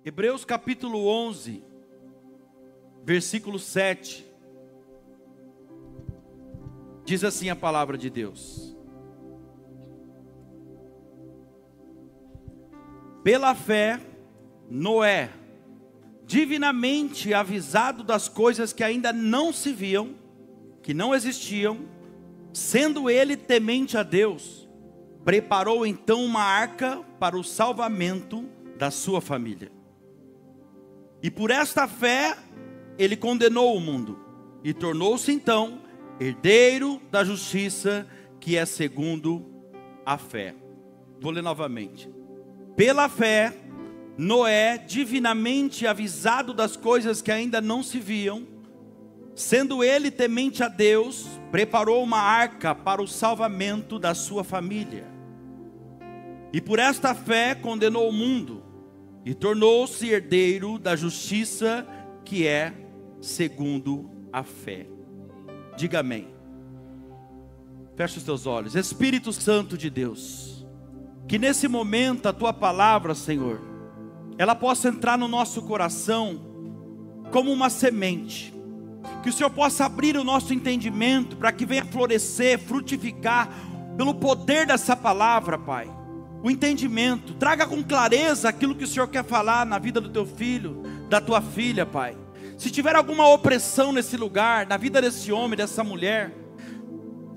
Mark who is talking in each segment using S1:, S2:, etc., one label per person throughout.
S1: Hebreus capítulo 11, versículo 7. Diz assim a palavra de Deus: pela fé, Noé, divinamente avisado das coisas que ainda não se viam, que não existiam, sendo ele temente a Deus, preparou então uma arca para o salvamento da sua família. E por esta fé, ele condenou o mundo, e tornou-se então herdeiro da justiça, que é segundo a fé. Vou ler novamente. Pela fé, Noé, divinamente avisado das coisas que ainda não se viam, sendo ele temente a Deus, preparou uma arca para o salvamento da sua família. E por esta fé condenou o mundo, e tornou-se herdeiro da justiça, que é segundo a fé. Diga amém. Feche os teus olhos. Espírito Santo de Deus, que nesse momento a tua palavra, Senhor, ela possa entrar no nosso coração como uma semente. Que o Senhor possa abrir o nosso entendimento para que venha florescer, frutificar pelo poder dessa palavra, Pai. O entendimento, traga com clareza aquilo que o Senhor quer falar na vida do teu filho, da tua filha, Pai. Se tiver alguma opressão nesse lugar, na vida desse homem, dessa mulher,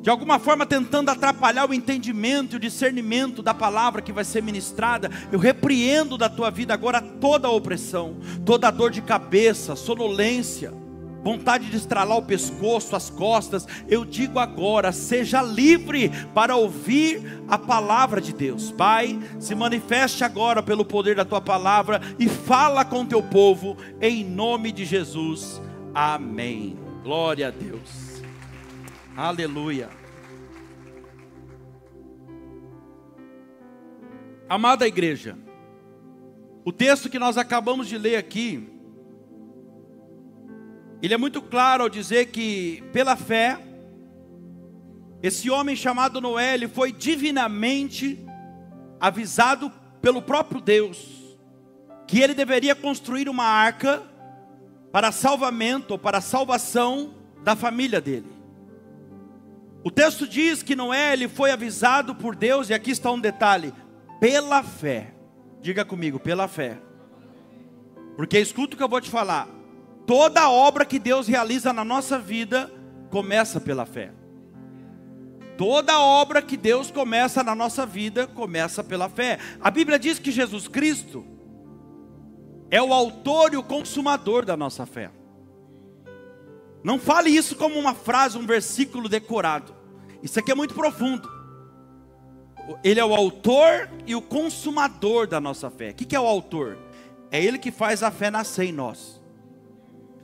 S1: de alguma forma tentando atrapalhar o entendimento e o discernimento da palavra que vai ser ministrada, eu repreendo da tua vida agora toda a opressão, toda a dor de cabeça, sonolência, vontade de estralar o pescoço, as costas. Eu digo agora, seja livre para ouvir a palavra de Deus. Pai, se manifeste agora pelo poder da tua palavra e fala com teu povo, em nome de Jesus, amém. Glória a Deus, aleluia. Amada igreja, o texto que nós acabamos de ler aqui, ele é muito claro ao dizer que, pela fé, esse homem chamado Noé, ele foi divinamente avisado pelo próprio Deus, que ele deveria construir uma arca para salvamento, ou para a salvação da família dele. O texto diz que Noé, ele foi avisado por Deus, e aqui está um detalhe, pela fé. Diga comigo, pela fé. Porque escuta o que eu vou te falar. Toda obra que Deus realiza na nossa vida começa pela fé. Toda obra que Deus começa na nossa vida começa pela fé. A Bíblia diz que Jesus Cristo é o autor e o consumador da nossa fé. Não fale isso como uma frase, um versículo decorado. Isso aqui é muito profundo. Ele é o autor e o consumador da nossa fé. O que é o autor? É Ele que faz a fé nascer em nós.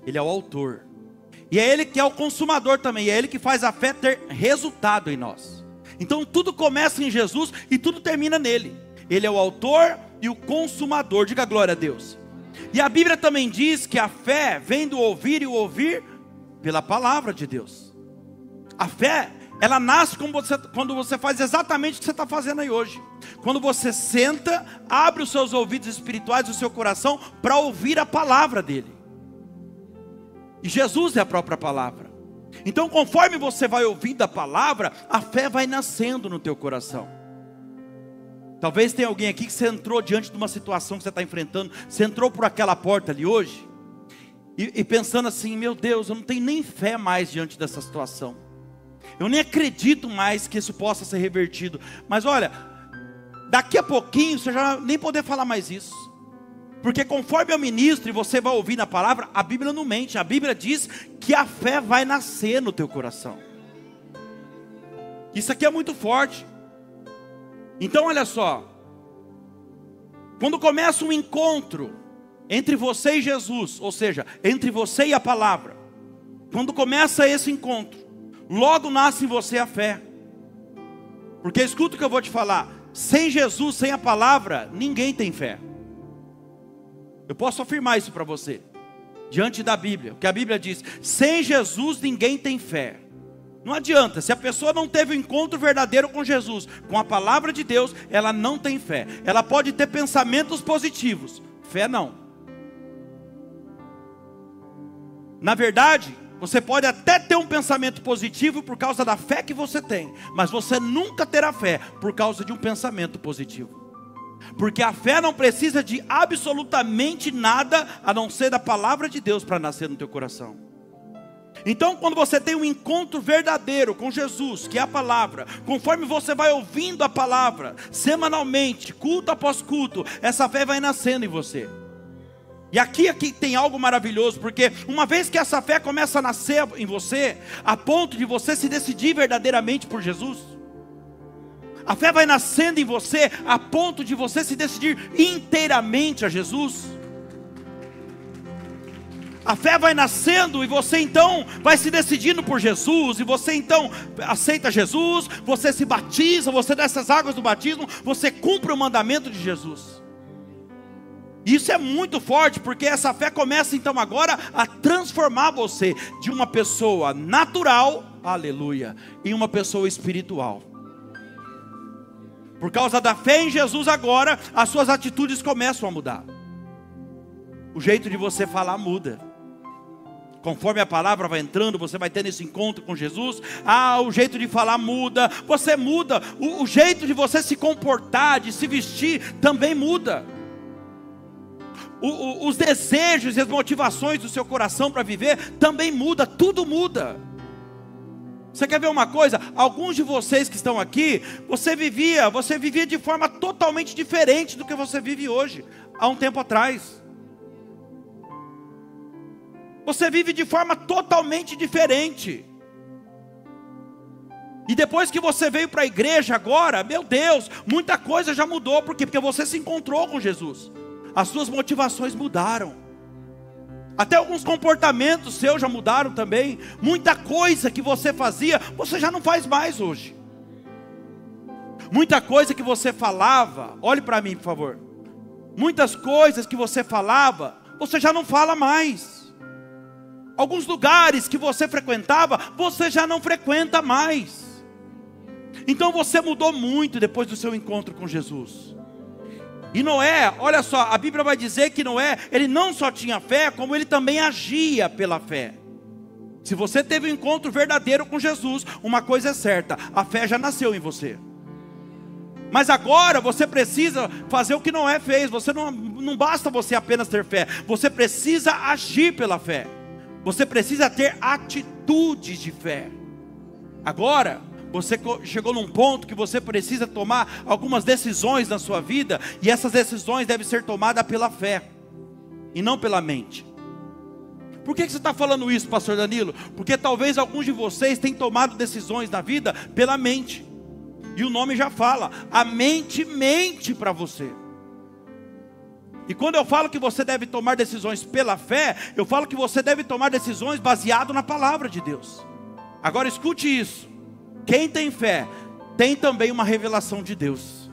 S1: Ele é o autor. E é Ele que é o consumador também. E é Ele que faz a fé ter resultado em nós. Então tudo começa em Jesus e tudo termina nele. Ele é o autor e o consumador. Diga glória a Deus. E a Bíblia também diz que a fé vem do ouvir, e o ouvir pela palavra de Deus. A fé, ela nasce quando você faz exatamente o que você está fazendo aí hoje. Quando você senta, abre os seus ouvidos espirituais, o seu coração, para ouvir a palavra dele. E Jesus é a própria palavra. Então conforme você vai ouvindo a palavra, a fé vai nascendo no teu coração. Talvez tenha alguém aqui que você entrou diante de uma situação que você está enfrentando. Você entrou por aquela porta ali hoje e pensando assim, meu Deus, eu não tenho nem fé mais diante dessa situação. Eu nem acredito mais que isso possa ser revertido. Mas olha, daqui a pouquinho você já nem poder falar mais isso. Porque conforme eu ministro e você vai ouvir na palavra, a Bíblia não mente. A Bíblia diz que a fé vai nascer no teu coração. Isso aqui é muito forte. Então olha só. Quando começa um encontro entre você e Jesus, ou seja, entre você e a palavra. Quando começa esse encontro, logo nasce em você a fé. Porque escuta o que eu vou te falar. Sem Jesus, sem a palavra, ninguém tem fé. Eu posso afirmar isso para você, diante da Bíblia, porque a Bíblia diz, sem Jesus ninguém tem fé. Não adianta, se a pessoa não teve um encontro verdadeiro com Jesus, com a palavra de Deus, ela não tem fé. Ela pode ter pensamentos positivos, fé não. Na verdade, você pode até ter um pensamento positivo por causa da fé que você tem, mas você nunca terá fé por causa de um pensamento positivo. Porque a fé não precisa de absolutamente nada a não ser da palavra de Deus para nascer no teu coração. Então, quando você tem um encontro verdadeiro com Jesus, que é a palavra, conforme você vai ouvindo a palavra semanalmente, culto após culto, essa fé vai nascendo em você. E aqui tem algo maravilhoso, porque uma vez que essa fé começa a nascer em você, a ponto de você se decidir verdadeiramente por Jesus, a fé vai nascendo em você a ponto de você se decidir inteiramente a Jesus. A fé vai nascendo e você então vai se decidindo por Jesus, e você então aceita Jesus, você se batiza, você dá essas águas do batismo, você cumpre o mandamento de Jesus. Isso é muito forte, porque essa fé começa então agora a transformar você de uma pessoa natural, aleluia, em uma pessoa espiritual. Por causa da fé em Jesus agora, as suas atitudes começam a mudar. O jeito de você falar muda. Conforme a palavra vai entrando, você vai tendo esse encontro com Jesus. O jeito de falar muda. Você muda. O jeito de você se comportar, de se vestir, também muda. Os desejos e as motivações do seu coração para viver também muda. Tudo muda. Você quer ver uma coisa? Alguns de vocês que estão aqui, você vivia de forma totalmente diferente do que você vive hoje, há um tempo atrás. Você vive de forma totalmente diferente. E depois que você veio para a igreja agora, meu Deus, muita coisa já mudou. Por quê? Porque você se encontrou com Jesus. As suas motivações mudaram. Até alguns comportamentos seus já mudaram também. Muita coisa que você fazia, você já não faz mais hoje. Muita coisa que você falava, olhe para mim por favor. Muitas coisas que você falava, você já não fala mais. Alguns lugares que você frequentava, você já não frequenta mais. Então você mudou muito depois do seu encontro com Jesus. E Noé, olha só, a Bíblia vai dizer que Noé, ele não só tinha fé, como ele também agia pela fé. Se você teve um encontro verdadeiro com Jesus, uma coisa é certa, a fé já nasceu em você. Mas agora você precisa fazer o que Noé fez. Não basta você apenas ter fé, você precisa agir pela fé. Você precisa ter atitudes de fé. Agora, você chegou num ponto que você precisa tomar algumas decisões na sua vida, e essas decisões devem ser tomadas pela fé, e não pela mente. Por que você está falando isso, pastor Danilo? Porque talvez alguns de vocês tenham tomado decisões na vida pela mente. E o nome já fala, a mente mente para você. E quando eu falo que você deve tomar decisões pela fé, eu falo que você deve tomar decisões baseado na palavra de Deus. Agora escute isso. Quem tem fé, tem também uma revelação de Deus.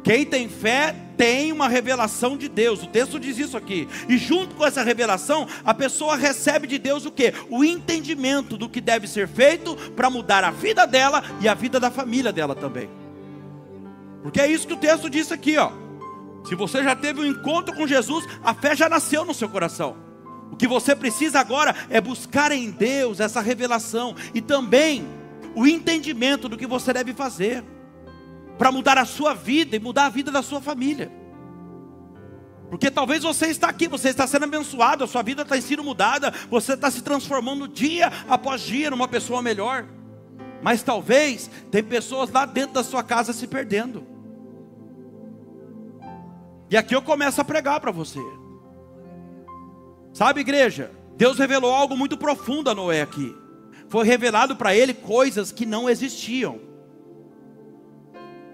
S1: Quem tem fé, tem uma revelação de Deus. O texto diz isso aqui. E junto com essa revelação, a pessoa recebe de Deus o quê? O entendimento do que deve ser feito para mudar a vida dela e a vida da família dela também. Porque é isso que o texto diz aqui, ó. Se você já teve um encontro com Jesus, a fé já nasceu no seu coração. O que você precisa agora é buscar em Deus essa revelação e também o entendimento do que você deve fazer para mudar a sua vida e mudar a vida da sua família. Porque talvez você está aqui, você está sendo abençoado, a sua vida está sendo mudada, você está se transformando dia após dia numa pessoa melhor. Mas talvez tem pessoas lá dentro da sua casa se perdendo. E aqui eu começo a pregar para você. Sabe, igreja, Deus revelou algo muito profundo a Noé aqui. Foi revelado para ele coisas que não existiam.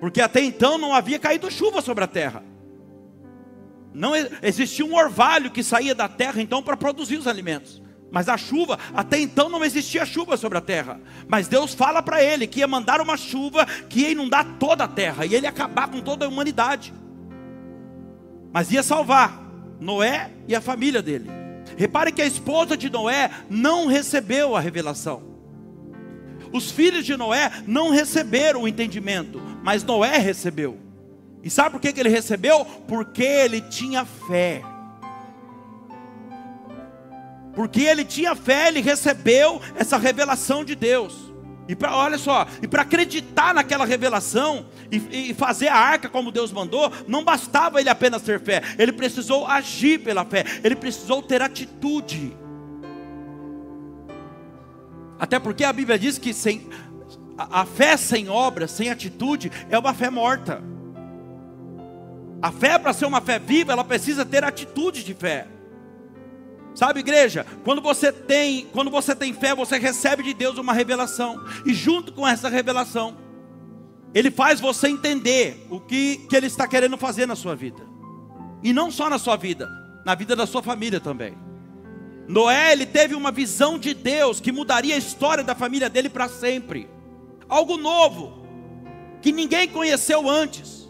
S1: Porque até então não havia caído chuva sobre a terra. Não existia um orvalho que saía da terra então para produzir os alimentos. Mas a chuva, até então não existia chuva sobre a terra. Mas Deus fala para ele que ia mandar uma chuva que ia inundar toda a terra. E ele ia acabar com toda a humanidade. Mas ia salvar Noé e a família dele. Repare que a esposa de Noé não recebeu a revelação. Os filhos de Noé não receberam o entendimento, mas Noé recebeu. E sabe por que ele recebeu? Porque ele tinha fé. Porque ele tinha fé, ele recebeu essa revelação de Deus. Olha só, e para acreditar naquela revelação e fazer a arca como Deus mandou, não bastava ele apenas ter fé, ele precisou agir pela fé, ele precisou ter atitude. Até porque a Bíblia diz que a fé sem obras, sem atitude, é uma fé morta. A fé, para ser uma fé viva, ela precisa ter atitude de fé. Sabe, igreja, quando você tem fé, você recebe de Deus uma revelação, e junto com essa revelação, Ele faz você entender o que Ele está querendo fazer na sua vida, e não só na sua vida, na vida da sua família também. Noé, ele teve uma visão de Deus, que mudaria a história da família dele para sempre, algo novo, que ninguém conheceu antes,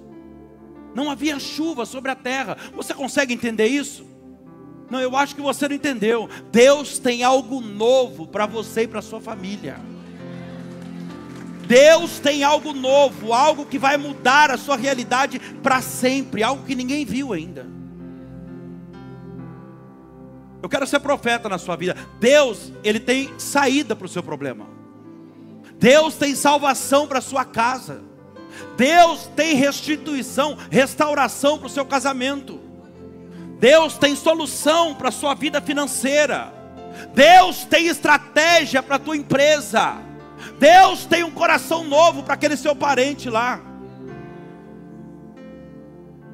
S1: não havia chuva sobre a terra. Você consegue entender isso? Não, eu acho que você não entendeu. Deus tem algo novo para você e para sua família. Deus tem algo novo, algo que vai mudar a sua realidade para sempre, algo que ninguém viu ainda. Eu quero ser profeta na sua vida. Deus, Ele tem saída para o seu problema. Deus tem salvação para a sua casa. Deus tem restituição, restauração para o seu casamento. Deus tem solução para a sua vida financeira. Deus tem estratégia para a tua empresa. Deus tem um coração novo para aquele seu parente lá.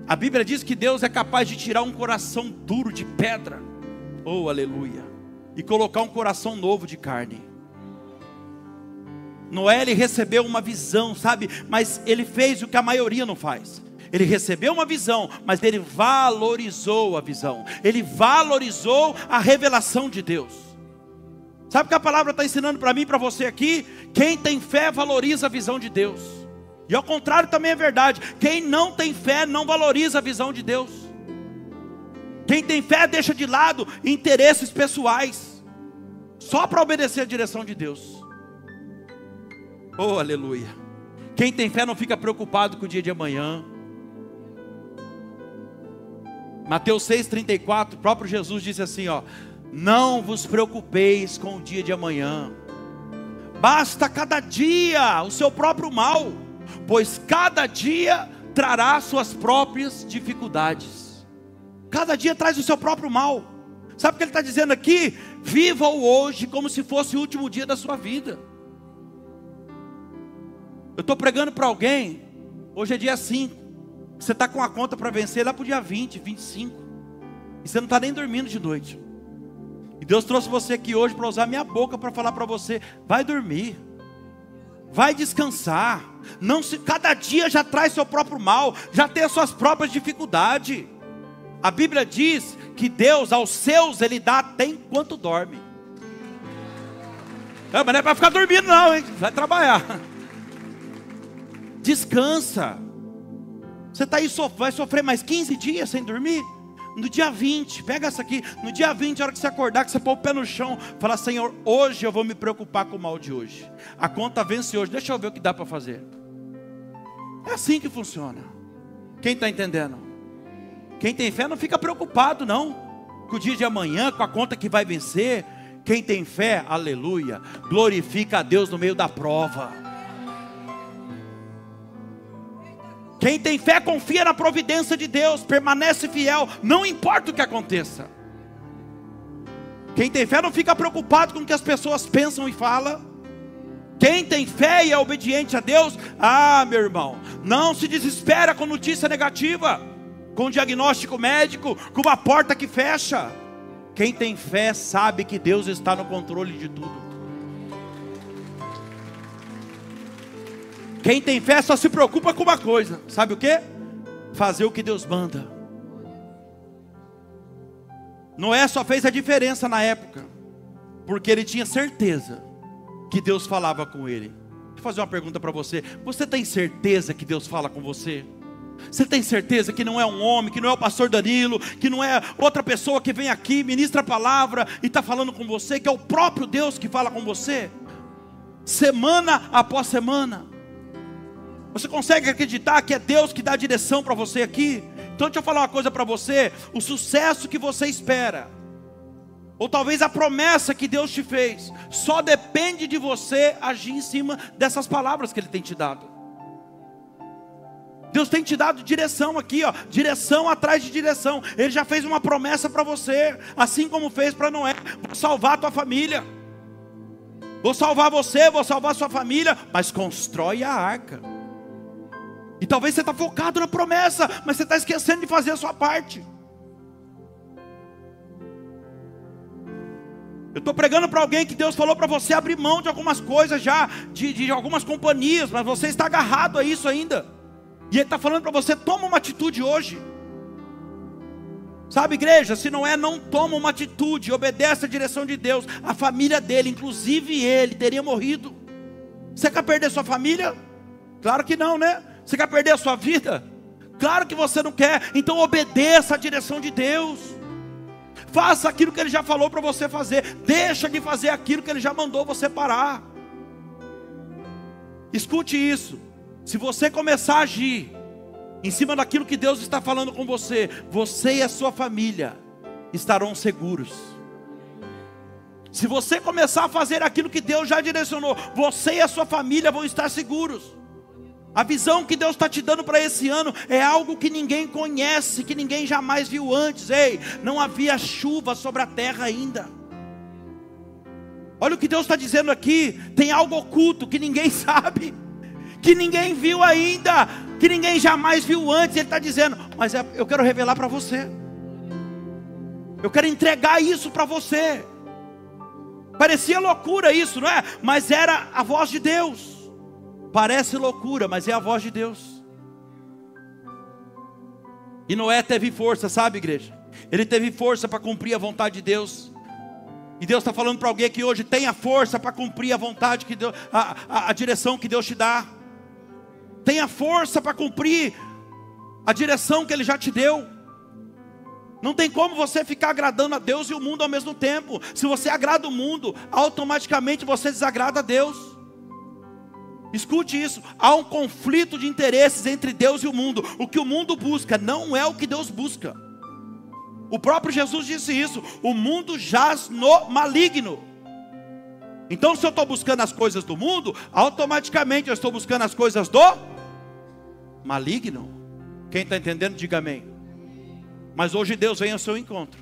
S1: A Bíblia diz que Deus é capaz de tirar um coração duro de pedra, oh aleluia, e colocar um coração novo de carne. Noé, ele recebeu uma visão, sabe, mas ele fez o que a maioria não faz. Ele recebeu uma visão, mas ele valorizou a visão. Ele valorizou a revelação de Deus. Sabe o que a palavra está ensinando para mim e para você aqui? Quem tem fé valoriza a visão de Deus. E ao contrário também é verdade. Quem não tem fé não valoriza a visão de Deus. Quem tem fé deixa de lado interesses pessoais, só para obedecer a direção de Deus. Oh aleluia. Quem tem fé não fica preocupado com o dia de amanhã. Mateus 6,34, o próprio Jesus disse assim, ó: não vos preocupeis com o dia de amanhã, basta cada dia o seu próprio mal, pois cada dia trará suas próprias dificuldades. Cada dia traz o seu próprio mal. Sabe o que ele está dizendo aqui? Viva o hoje como se fosse o último dia da sua vida. Eu estou pregando para alguém, hoje é dia 5, você está com a conta para vencer lá para o dia 20, 25, e você não está nem dormindo de noite. E Deus trouxe você aqui hoje para usar minha boca para falar para você: vai dormir, vai descansar. Não se, cada dia já traz seu próprio mal, já tem as suas próprias dificuldades. A Bíblia diz que Deus aos seus Ele dá até enquanto dorme. Mas não é para ficar dormindo não, hein? Vai trabalhar. Descansa. Você está aí, vai sofrer mais 15 dias sem dormir? No dia 20, pega essa aqui. No dia 20, a hora que você acordar, que você pôr o pé no chão, fala: Senhor, hoje eu vou me preocupar com o mal de hoje. A conta vence hoje, deixa eu ver o que dá para fazer. É assim que funciona. Quem está entendendo? Quem tem fé não fica preocupado não com o dia de amanhã, com a conta que vai vencer. Quem tem fé, aleluia, glorifica a Deus no meio da prova. Quem tem fé confia na providência de Deus, permanece fiel, não importa o que aconteça. Quem tem fé não fica preocupado com o que as pessoas pensam e falam. Quem tem fé e é obediente a Deus, meu irmão, não se desespera com notícia negativa, com diagnóstico médico, com uma porta que fecha. Quem tem fé sabe que Deus está no controle de tudo. Quem tem fé só se preocupa com uma coisa, sabe o que? Fazer o que Deus manda. Noé só fez a diferença na época, porque ele tinha certeza que Deus falava com ele. Deixa eu fazer uma pergunta para você: você tem certeza que Deus fala com você? Você tem certeza que não é um homem, que não é o pastor Danilo, que não é outra pessoa que vem aqui, ministra a palavra e está falando com você, que é o próprio Deus que fala com você, semana após semana? Você consegue acreditar que é Deus que dá a direção para você aqui? Então deixa eu falar uma coisa para você: o sucesso que você espera ou talvez a promessa que Deus te fez, só depende de você agir em cima dessas palavras que Ele tem te dado. Deus tem te dado direção aqui, ó, direção atrás de direção. Ele já fez uma promessa para você, assim como fez para Noé: vou salvar a tua família, vou salvar você, vou salvar a sua família, mas constrói a arca. E talvez você está focado na promessa, mas você está esquecendo de fazer a sua parte. Eu estou pregando para alguém que Deus falou para você abrir mão de algumas coisas já, de algumas companhias, mas você está agarrado a isso ainda. E Ele está falando para você: toma uma atitude hoje. Sabe, igreja, se não é, não toma uma atitude, obedece a direção de Deus, a família dele, inclusive ele, teria morrido. Você quer perder sua família? Claro que não, né? Você quer perder a sua vida? Claro que você não quer. Então obedeça a direção de Deus. Faça aquilo que Ele já falou para você fazer. Deixa de fazer aquilo que Ele já mandou você parar. Escute isso: se você começar a agir em cima daquilo que Deus está falando com você, você e a sua família estarão seguros. Se você começar a fazer aquilo que Deus já direcionou, você e a sua família vão estar seguros. A visão que Deus está te dando para esse ano é algo que ninguém conhece, que ninguém jamais viu antes. Ei, não havia chuva sobre a terra ainda. Olha o que Deus está dizendo aqui: tem algo oculto que ninguém sabe, que ninguém viu ainda, que ninguém jamais viu antes. Ele está dizendo: mas eu quero revelar para você, eu quero entregar isso para você. Parecia loucura isso, não é? Mas era a voz de Deus. Parece loucura, mas é a voz de Deus. E Noé teve força, sabe, igreja? Ele teve força para cumprir a vontade de Deus. E Deus está falando para alguém que hoje: tenha força para cumprir a vontade que Deus, a direção que Deus te dá. Tenha força para cumprir a direção que Ele já te deu. Não tem como você ficar agradando a Deus e o mundo ao mesmo tempo. Se você agrada o mundo, automaticamente você desagrada a Deus. Escute isso: há um conflito de interesses entre Deus e o mundo. O que o mundo busca não é o que Deus busca. O próprio Jesus disse isso: o mundo jaz no maligno. Então, se eu estou buscando as coisas do mundo, automaticamente eu estou buscando as coisas do maligno. Quem está entendendo, diga amém. Mas hoje Deus vem ao seu encontro,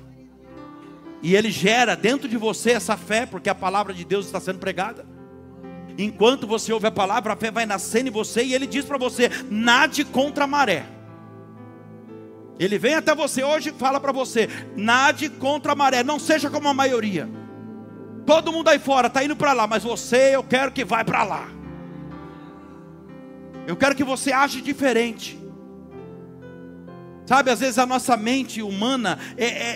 S1: e Ele gera dentro de você essa fé, porque a palavra de Deus está sendo pregada. Enquanto você ouve a palavra, a fé vai nascendo em você, e Ele diz para você: nade contra a maré. Ele vem até você hoje e fala para você: nade contra a maré, não seja como a maioria. Todo mundo aí fora está indo para lá, mas você, eu quero que vá para lá. Eu quero que você age diferente. Sabe, às vezes a nossa mente humana,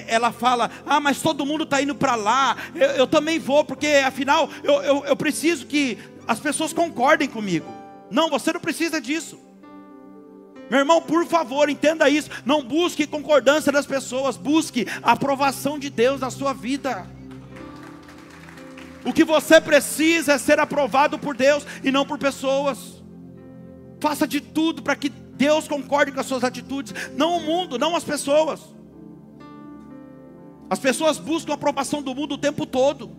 S1: ela fala: ah, mas todo mundo está indo para lá, eu também vou, porque afinal eu preciso que as pessoas concordem comigo. Não, você não precisa disso. Meu irmão, por favor, entenda isso. Não busque concordância das pessoas, busque a aprovação de Deus na sua vida. O que você precisa é ser aprovado por Deus e não por pessoas. Faça de tudo para que Deus concorde com as suas atitudes, não o mundo, não as pessoas. As pessoas buscam a aprovação do mundo o tempo todo.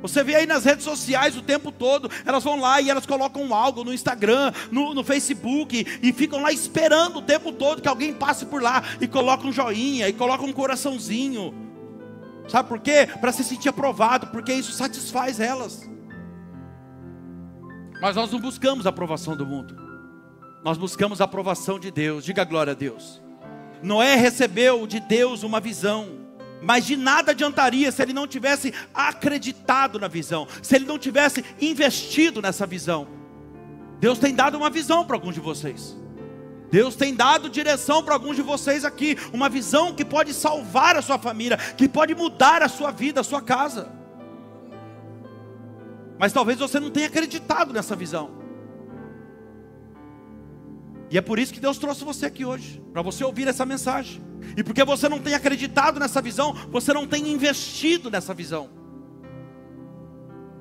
S1: Você vê aí nas redes sociais o tempo todo, elas vão lá e elas colocam algo no Instagram, no Facebook, e ficam lá esperando o tempo todo que alguém passe por lá e coloque um joinha, e coloque um coraçãozinho. Sabe por quê? Para se sentir aprovado, porque isso satisfaz elas. Mas nós não buscamos a aprovação do mundo, nós buscamos a aprovação de Deus. Diga glória a Deus. Noé recebeu de Deus uma visão, mas de nada adiantaria se ele não tivesse acreditado na visão, se ele não tivesse investido nessa visão. Deus tem dado uma visão para alguns de vocês. Deus tem dado direção para alguns de vocês aqui, uma visão que pode salvar a sua família, que pode mudar a sua vida, a sua casa. Mas talvez você não tenha acreditado nessa visão. E é por isso que Deus trouxe você aqui hoje, para você ouvir essa mensagem. E porque você não tem acreditado nessa visão, você não tem investido nessa visão.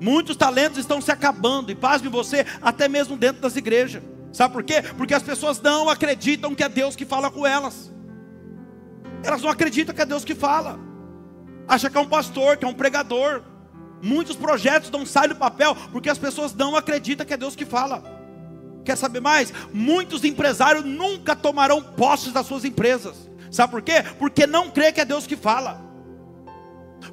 S1: Muitos talentos estão se acabando, e pasme você, até mesmo dentro das igrejas. Sabe por quê? Porque as pessoas não acreditam que é Deus que fala com elas. Elas não acreditam que é Deus que fala. acha que é um pastor, que é um pregador. Muitos projetos não saem do papel porque as pessoas não acreditam que é Deus que fala. Quer saber mais? Muitos empresários nunca tomarão posses das suas empresas. Sabe por quê? Porque não crê que é Deus que fala.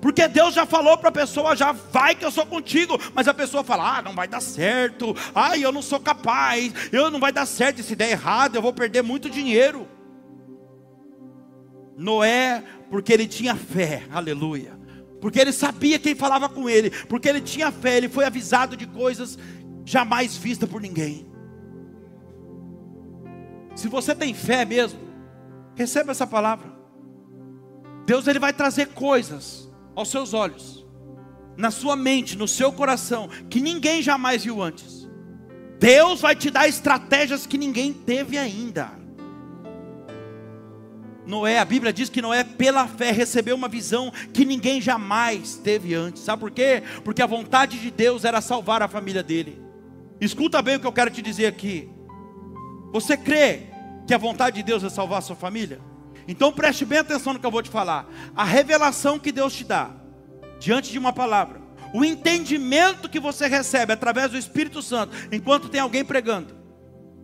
S1: Porque Deus já falou para a pessoa, já vai que eu sou contigo. Mas a pessoa fala, não vai dar certo. Eu não sou capaz. Não vai dar certo, se der errado eu vou perder muito dinheiro. Noé, porque ele tinha fé, aleluia. Porque ele sabia quem falava com ele. Porque ele tinha fé, ele foi avisado de coisas jamais vistas por ninguém. Se você tem fé mesmo, receba essa palavra. Deus, ele vai trazer coisas aos seus olhos, na sua mente, no seu coração, que ninguém jamais viu antes. Deus vai te dar estratégias que ninguém teve ainda. Noé, a Bíblia diz que Noé, pela fé, recebeu uma visão que ninguém jamais teve antes. Sabe por quê? Porque a vontade de Deus era salvar a família dele. Escuta bem o que eu quero te dizer aqui. Você crê que a vontade de Deus é salvar a sua família? Então preste bem atenção no que eu vou te falar. A revelação que Deus te dá, diante de uma palavra, o entendimento que você recebe através do Espírito Santo, enquanto tem alguém pregando,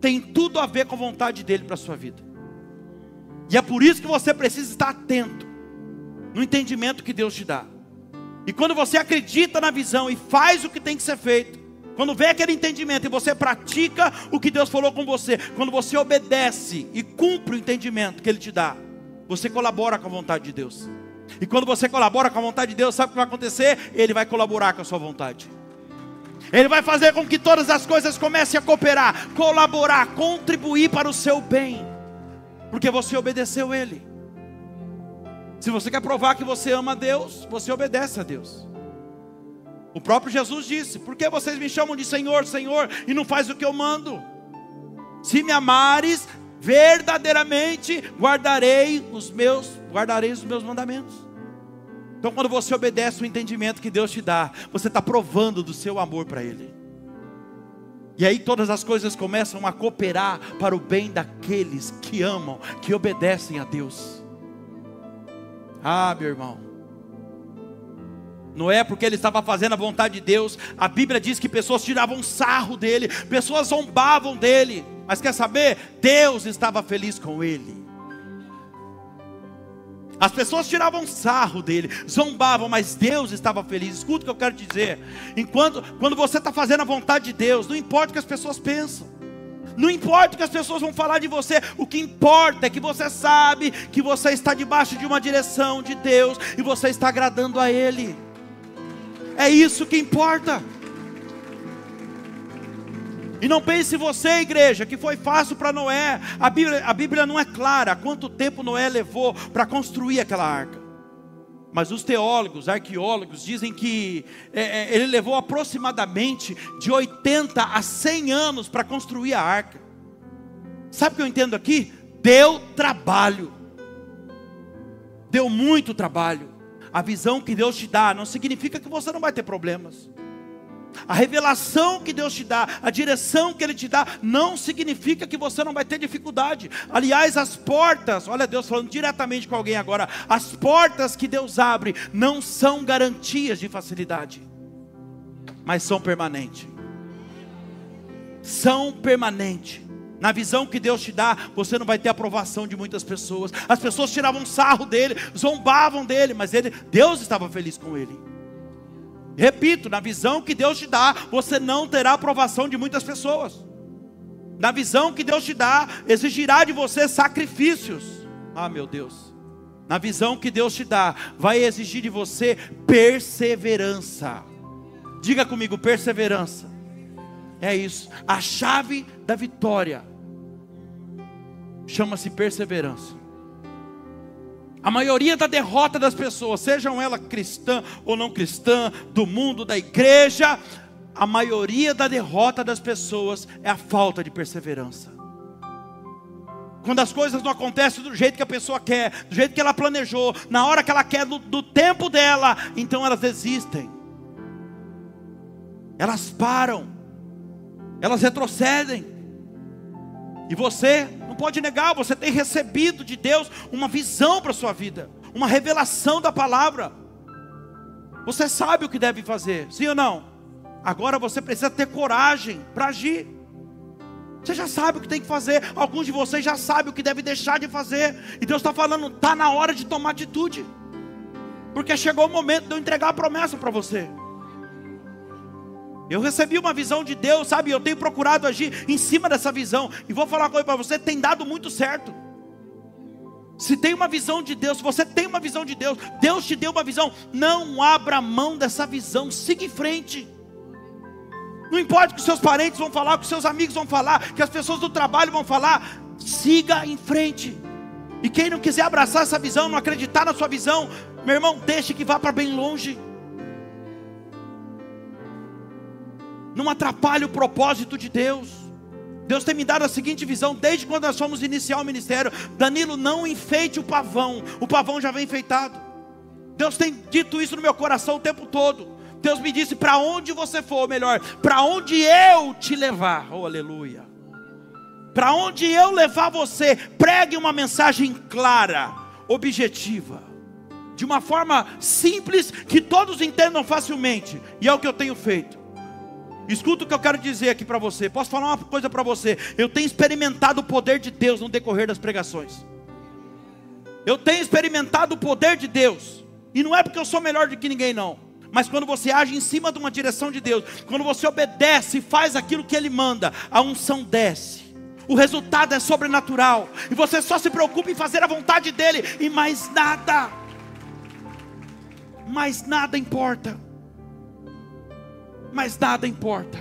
S1: tem tudo a ver com a vontade dele para a sua vida. E é por isso que você precisa estar atento no entendimento que Deus te dá. E quando você acredita na visão e faz o que tem que ser feito, quando vem aquele entendimento e você pratica o que Deus falou com você, quando você obedece e cumpre o entendimento que Ele te dá, você colabora com a vontade de Deus. E quando você colabora com a vontade de Deus, sabe o que vai acontecer? Ele vai colaborar com a sua vontade. Ele vai fazer com que todas as coisas comecem a cooperar, colaborar, contribuir para o seu bem. Porque você obedeceu Ele. Se você quer provar que você ama a Deus, você obedece a Deus. O próprio Jesus disse, por que vocês me chamam de Senhor, Senhor, e não faz o que eu mando? Se me amares, verdadeiramente guardareis os meus mandamentos. Então quando você obedece o entendimento que Deus te dá, você está provando do seu amor para Ele. E aí todas as coisas começam a cooperar para o bem daqueles que amam, que obedecem a Deus. Meu irmão, não é porque ele estava fazendo a vontade de Deus. A Bíblia diz que pessoas tiravam sarro dele, pessoas zombavam dele. Mas quer saber? Deus estava feliz com ele. As pessoas tiravam sarro dele, zombavam, mas Deus estava feliz. Escuta o que eu quero te dizer. Quando você está fazendo a vontade de Deus, não importa o que as pessoas pensam, não importa o que as pessoas vão falar de você. O que importa é que você sabe que você está debaixo de uma direção de Deus e você está agradando a Ele. É isso que importa. E não pense você, igreja, que foi fácil para Noé. A Bíblia não é clara quanto tempo Noé levou para construir aquela arca. Mas os teólogos, arqueólogos dizem que ele levou aproximadamente de 80 a 100 anos para construir a arca. Sabe o que eu entendo aqui? Deu trabalho. Deu muito trabalho. A visão que Deus te dá não significa que você não vai ter problemas. A revelação que Deus te dá, a direção que Ele te dá, não significa que você não vai ter dificuldade. Aliás, as portas, olha Deus falando diretamente com alguém agora, as portas que Deus abre não são garantias de facilidade, mas são permanentes. São permanentes. Na visão que Deus te dá, você não vai ter aprovação de muitas pessoas. As pessoas tiravam sarro dele, zombavam dele, mas Deus estava feliz com ele. Repito, na visão que Deus te dá, você não terá aprovação de muitas pessoas. Na visão que Deus te dá, exigirá de você sacrifícios. Meu Deus. Na visão que Deus te dá, vai exigir de você perseverança. Diga comigo, perseverança. É isso. A chave da vitória chama-se perseverança. A maioria da derrota das pessoas, sejam elas cristã ou não cristã, do mundo, da igreja, a maioria da derrota das pessoas é a falta de perseverança. Quando as coisas não acontecem do jeito que a pessoa quer, do jeito que ela planejou, na hora que ela quer, do tempo dela, então elas desistem. Elas param. Elas retrocedem. E você não pode negar, você tem recebido de Deus uma visão para a sua vida, uma revelação da palavra. Você sabe o que deve fazer, sim ou não? Agora você precisa ter coragem para agir. Você já sabe o que tem que fazer. Alguns de vocês já sabem o que deve deixar de fazer. E Deus está falando, está na hora de tomar atitude. Porque chegou o momento de eu entregar a promessa para você. Eu recebi uma visão de Deus, sabe? Eu tenho procurado agir em cima dessa visão. E vou falar uma coisa para você, tem dado muito certo. Se tem uma visão de Deus, se você tem uma visão de Deus, Deus te deu uma visão, não abra mão dessa visão, siga em frente. Não importa o que os seus parentes vão falar, o que os seus amigos vão falar, que as pessoas do trabalho vão falar, siga em frente. E quem não quiser abraçar essa visão, não acreditar na sua visão, meu irmão, deixe que vá para bem longe. Não atrapalhe o propósito de Deus. Deus tem me dado a seguinte visão, desde quando nós fomos iniciar o ministério: Danilo, não enfeite o pavão já vem enfeitado. Deus tem dito isso no meu coração o tempo todo. Deus me disse, para onde você for, ou melhor, para onde eu te levar, oh aleluia, para onde eu levar você, pregue uma mensagem clara, objetiva, de uma forma simples, que todos entendam facilmente, e é o que eu tenho feito. Escuta o que eu quero dizer aqui para você. Posso falar uma coisa para você? Eu tenho experimentado o poder de Deus no decorrer das pregações. Eu tenho experimentado o poder de Deus. E não é porque eu sou melhor do que ninguém não. Mas quando você age em cima de uma direção de Deus, quando você obedece e faz aquilo que Ele manda, a unção desce. O resultado é sobrenatural. E você só se preocupa em fazer a vontade dEle. E mais nada. Mais nada importa. Mas nada importa.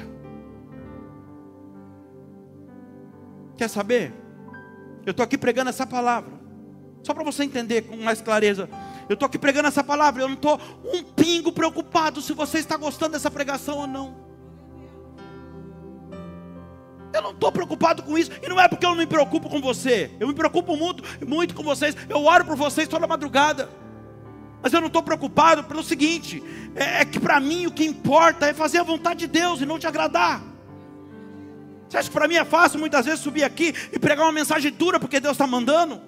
S1: Quer saber? Eu estou aqui pregando essa palavra, só para você entender com mais clareza. Eu estou aqui pregando essa palavra, eu não estou um pingo preocupado se você está gostando dessa pregação ou não. Eu não estou preocupado com isso. E não é porque eu não me preocupo com você. Eu me preocupo muito com vocês. Eu oro por vocês toda madrugada. Mas eu não estou preocupado pelo seguinte, é que para mim o que importa é fazer a vontade de Deus e não te agradar. Você acha que para mim é fácil muitas vezes subir aqui e pregar uma mensagem dura porque Deus está mandando?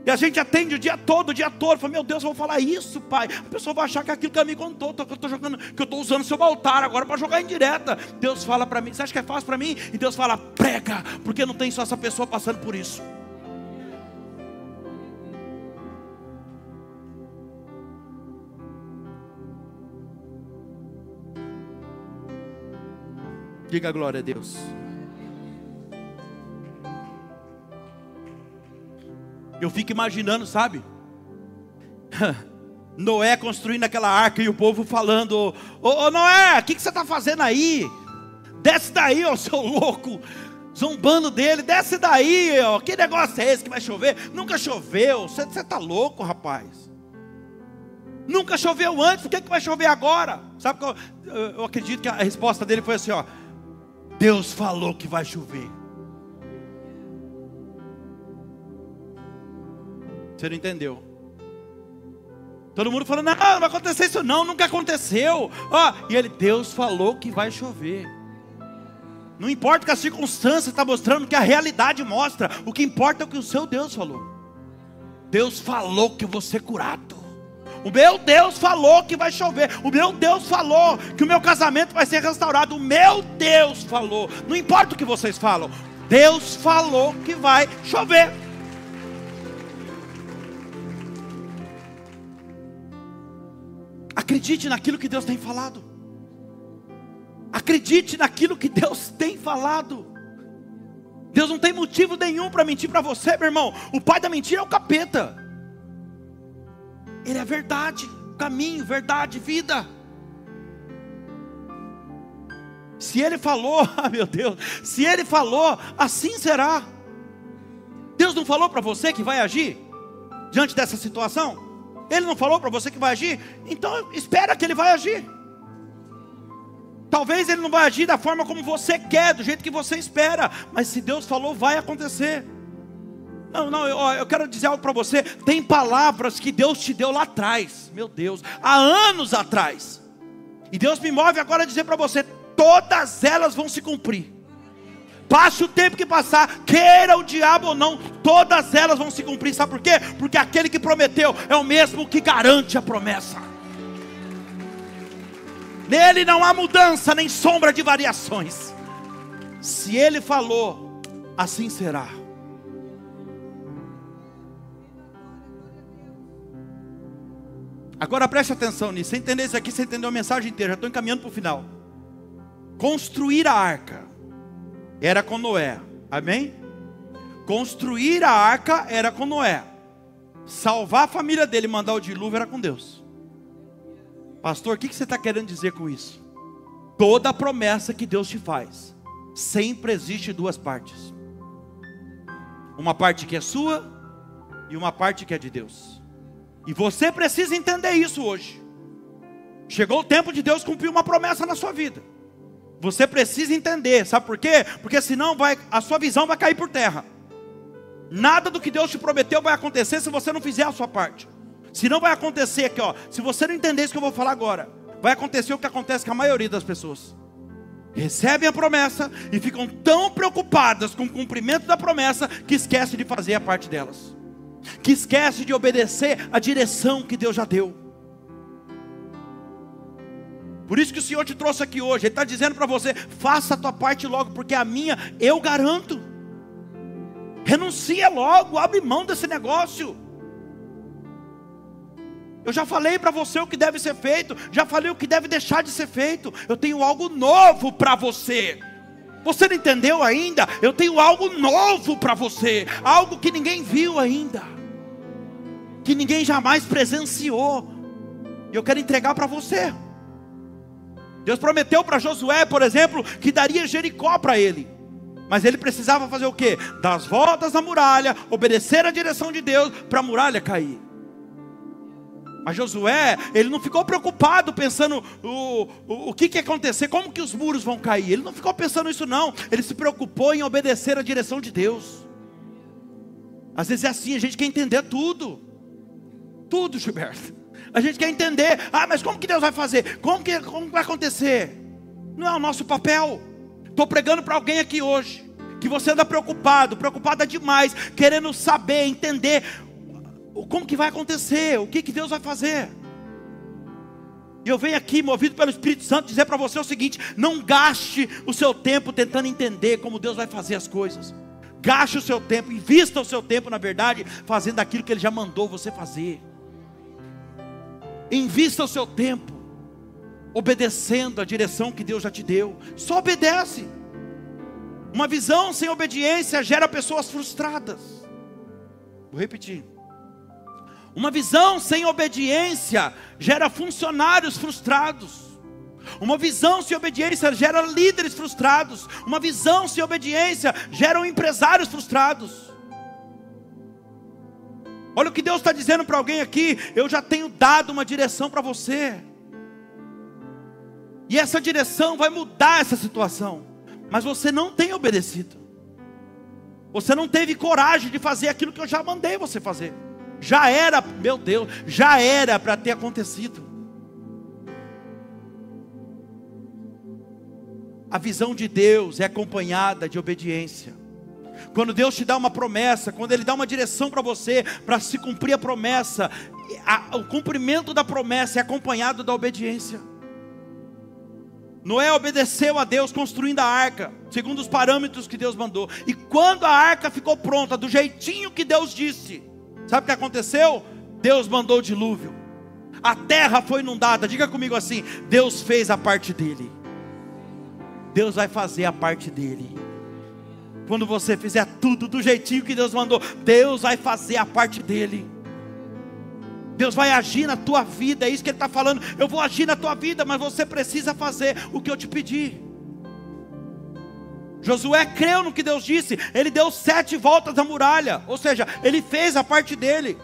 S1: E a gente atende o dia todo, fala, meu Deus, eu vou falar isso, pai. A pessoa vai achar que é aquilo que ela me contou, que eu estou usando seu altar agora para jogar em direta. Deus fala para mim, você acha que é fácil para mim? E Deus fala, prega, porque não tem só essa pessoa passando por isso. Diga glória a Deus. Eu fico imaginando, sabe? Noé construindo aquela arca e o povo falando, ô Noé, o que você está fazendo aí? Desce daí, ô seu louco. Zombando dele, desce daí, ó. Que negócio é esse que vai chover? Nunca choveu, você está louco, rapaz. Nunca choveu antes, por que vai chover agora? Sabe que eu acredito que a resposta dele foi assim, ó: Deus falou que vai chover. Você não entendeu? Todo mundo falando, não vai acontecer isso não, nunca aconteceu. E ele, Deus falou que vai chover. Não importa que a circunstância está mostrando, que a realidade mostra. O que importa é o que o seu Deus falou. Deus falou que eu vou ser curado. O meu Deus falou que vai chover. O meu Deus falou que o meu casamento vai ser restaurado. O meu Deus falou. Não importa o que vocês falam. Deus falou que vai chover. Acredite naquilo que Deus tem falado. Acredite naquilo que Deus tem falado. Deus não tem motivo nenhum para mentir para você, meu irmão. O pai da mentira é o capeta. Ele é verdade, caminho, verdade, vida. Se Ele falou, meu Deus, se Ele falou, assim será. Deus não falou para você que vai agir diante dessa situação? Ele não falou para você que vai agir? Então espera que Ele vai agir. Talvez Ele não vai agir da forma como você quer, do jeito que você espera, mas se Deus falou, vai acontecer. Eu quero dizer algo para você. Tem palavras que Deus te deu lá atrás, meu Deus, há anos atrás. E Deus me move agora a dizer para você, todas elas vão se cumprir. Passe o tempo que passar, queira o diabo ou não, todas elas vão se cumprir. Sabe por quê? Porque aquele que prometeu é o mesmo que garante a promessa. Nele não há mudança, nem sombra de variações. Se Ele falou, assim será. Agora preste atenção nisso. Você entender isso aqui, você entendeu a mensagem inteira. Já estou encaminhando para o final. Construir a arca era com Noé. Amém? Construir a arca era com Noé. Salvar a família dele, mandar o dilúvio, era com Deus. Pastor, o que você está querendo dizer com isso? Toda promessa que Deus te faz, sempre existe duas partes. Uma parte que é sua e uma parte que é de Deus. E você precisa entender isso hoje. Chegou o tempo de Deus cumprir uma promessa na sua vida. Você precisa entender, sabe por quê? Porque senão a sua visão vai cair por terra. Nada do que Deus te prometeu vai acontecer se você não fizer a sua parte. Se não vai acontecer aqui, ó, se você não entender isso que eu vou falar agora, vai acontecer o que acontece com a maioria das pessoas. Recebem a promessa e ficam tão preocupadas com o cumprimento da promessa que esquecem de fazer a parte delas. Que esquecem de obedecer a direção que Deus já deu. Por isso que o Senhor te trouxe aqui hoje. Ele está dizendo para você, faça a tua parte logo, porque a minha eu garanto. Renuncia logo, abre mão desse negócio. Eu já falei para você o que deve ser feito, já falei o que deve deixar de ser feito. Eu tenho algo novo para você. Você não entendeu ainda? Eu tenho algo novo para você, algo que ninguém viu ainda, que ninguém jamais presenciou. E eu quero entregar para você. Deus prometeu para Josué, por exemplo, que daria Jericó para ele. Mas ele precisava fazer o quê? Dar as voltas na muralha, obedecer a direção de Deus para a muralha cair. Mas Josué, ele não ficou preocupado pensando o que ia acontecer, como que os muros vão cair. Ele não ficou pensando isso não. Ele se preocupou em obedecer a direção de Deus. Às vezes é assim, a gente quer entender tudo. Tudo, Gilberto. A gente quer entender, mas como que Deus vai fazer? Como vai acontecer? Não é o nosso papel. Estou pregando para alguém aqui hoje, que você anda preocupada demais, querendo saber, entender como que vai acontecer, o que Deus vai fazer. E eu venho aqui, movido pelo Espírito Santo, dizer para você o seguinte: não gaste o seu tempo tentando entender como Deus vai fazer as coisas. Gaste o seu tempo, invista o seu tempo, na verdade, fazendo aquilo que Ele já mandou você fazer. Invista o seu tempo obedecendo a direção que Deus já te deu. Só obedece. Uma visão sem obediência gera pessoas frustradas. Vou repetir. Uma visão sem obediência gera funcionários frustrados. Uma visão sem obediência gera líderes frustrados. Uma visão sem obediência gera empresários frustrados. Olha o que Deus está dizendo para alguém aqui: eu já tenho dado uma direção para você, e essa direção vai mudar essa situação, mas você não tem obedecido. Você não teve coragem de fazer aquilo que eu já mandei você fazer. Já era, meu Deus, já era para ter acontecido. A visão de Deus é acompanhada de obediência. Quando Deus te dá uma promessa, quando Ele dá uma direção para você, para se cumprir a promessa, o cumprimento da promessa é acompanhado da obediência. Noé obedeceu a Deus construindo a arca, segundo os parâmetros que Deus mandou. E quando a arca ficou pronta, do jeitinho que Deus disse, sabe o que aconteceu? Deus mandou o dilúvio. A terra foi inundada. Diga comigo assim: Deus fez a parte dele. Deus vai fazer a parte dele. Quando você fizer tudo do jeitinho que Deus mandou, Deus vai fazer a parte dele. Deus vai agir na tua vida. É isso que Ele está falando. Eu vou agir na tua vida, mas você precisa fazer o que eu te pedi. Josué creu no que Deus disse. Ele deu 7 voltas à muralha. Ou seja, ele fez a parte dele.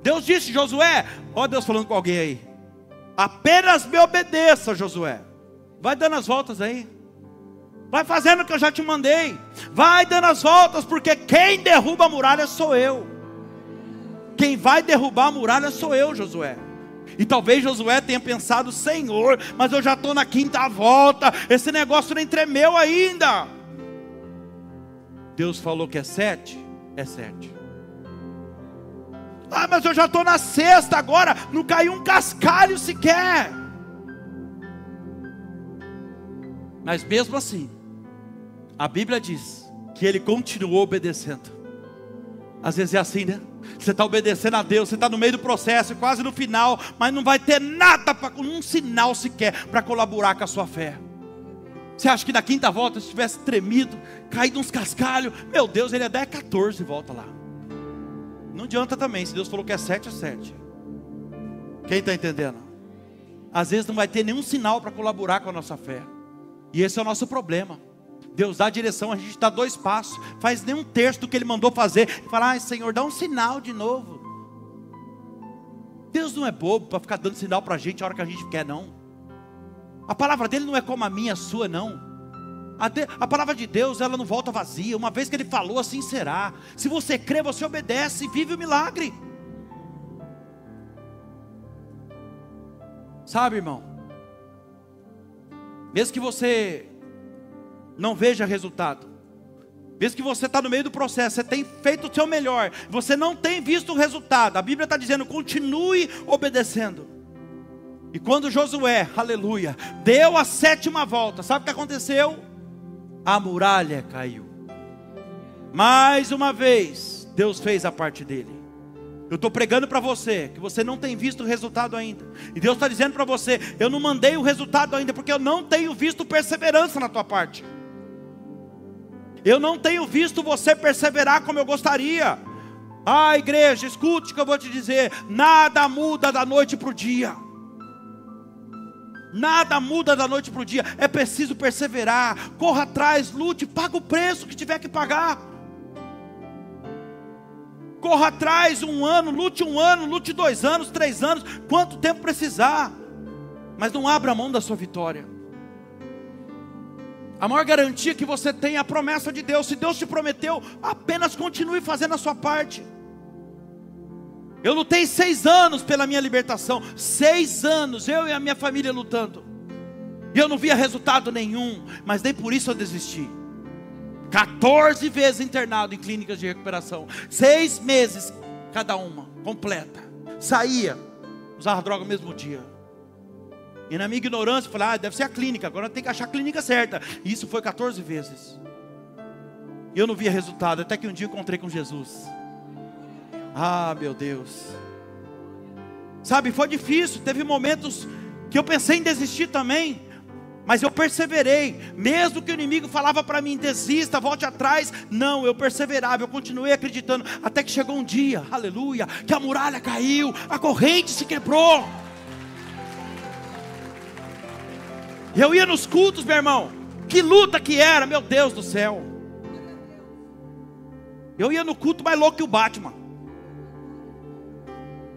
S1: Deus disse: Josué, ó Deus falando com alguém aí, apenas me obedeça, Josué. Vai dando as voltas aí. Vai fazendo o que eu já te mandei. Vai dando as voltas, porque quem derruba a muralha sou eu. Quem vai derrubar a muralha sou eu, Josué. E talvez Josué tenha pensado: Senhor, mas eu já estou na 5ª volta, esse negócio nem tremeu ainda. Deus falou que é 7, é 7. Mas eu já estou na 6ª agora, não caiu um cascalho sequer. Mas mesmo assim, a Bíblia diz que ele continuou obedecendo. Às vezes é assim, né? Você está obedecendo a Deus, você está no meio do processo, quase no final, mas não vai ter nada, um sinal sequer para colaborar com a sua fé. Você acha que na quinta volta, se tivesse tremido, caído uns cascalhos, meu Deus, ele ia dar 14 e volta lá. Não adianta também, se Deus falou que é 7, é 7. Quem está entendendo? Às vezes não vai ter nenhum sinal para colaborar com a nossa fé. E esse é o nosso problema. Deus dá a direção, a gente dá 2 passos, faz nem um terço do que Ele mandou fazer, e fala, ai Senhor, dá um sinal de novo. Deus não é bobo para ficar dando sinal para a gente a hora que a gente quer, não. A palavra dele não é como a minha, a sua, não. A palavra de Deus, ela não volta vazia. Uma vez que Ele falou, assim será. Se você crê, você obedece e vive o milagre. Sabe, irmão? Mesmo que você não veja resultado, mesmo que você está no meio do processo, você tem feito o seu melhor, você não tem visto o resultado, a Bíblia está dizendo, continue obedecendo. E quando Josué, aleluia, deu a 7ª volta, sabe o que aconteceu? A muralha caiu. Mais uma vez, Deus fez a parte dele. Eu estou pregando para você, que você não tem visto o resultado ainda. E Deus está dizendo para você, eu não mandei o resultado ainda, porque eu não tenho visto perseverança na tua parte. Eu não tenho visto você perseverar como eu gostaria. Ah, igreja, escute o que eu vou te dizer. Nada muda da noite para o dia. Nada muda da noite para o dia. É preciso perseverar. Corra atrás, lute, paga o preço que tiver que pagar. Corra atrás 1 ano, lute 1 ano, lute 2 anos, 3 anos, quanto tempo precisar. Mas não abra mão da sua vitória. A maior garantia que você tem é a promessa de Deus. Se Deus te prometeu, apenas continue fazendo a sua parte. Eu lutei 6 anos pela minha libertação. 6 anos, eu e a minha família lutando. E eu não via resultado nenhum, mas nem por isso eu desisti. 14 vezes internado em clínicas de recuperação. 6 meses cada uma, completa. Saía, usava droga no mesmo dia. E na minha ignorância, eu falei, deve ser a clínica, agora tem que achar a clínica certa. E isso foi 14 vezes. E eu não via resultado, até que um dia eu encontrei com Jesus. Ah, meu Deus. Sabe, foi difícil, teve momentos que eu pensei em desistir também. Mas eu perseverei, mesmo que o inimigo falava para mim, desista, volte atrás. Não, eu perseverava, eu continuei acreditando. Até que chegou um dia, aleluia, que a muralha caiu, a corrente se quebrou. Eu ia nos cultos, meu irmão, que luta que era, meu Deus do céu. Eu ia no culto mais louco que o Batman.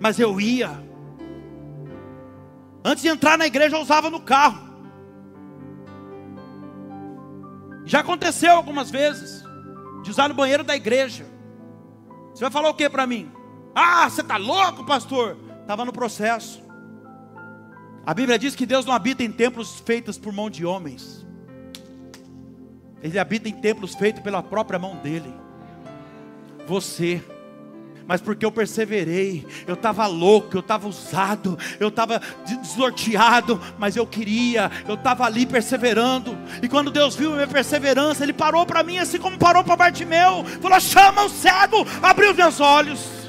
S1: Mas eu ia. Antes de entrar na igreja eu usava no carro. Já aconteceu algumas vezes de usar no banheiro da igreja. Você vai falar o que para mim? Ah, você está louco, pastor? Estava no processo. A Bíblia diz que Deus não habita em templos feitos por mão de homens. Ele habita em templos feitos pela própria mão dele. Você. Mas porque eu perseverei, eu estava louco, eu estava usado, eu estava desnorteado, mas eu estava ali perseverando. E quando Deus viu a minha perseverança, Ele parou para mim, assim como parou para Bartimeu. Falou, chama o cego, abriu os meus olhos.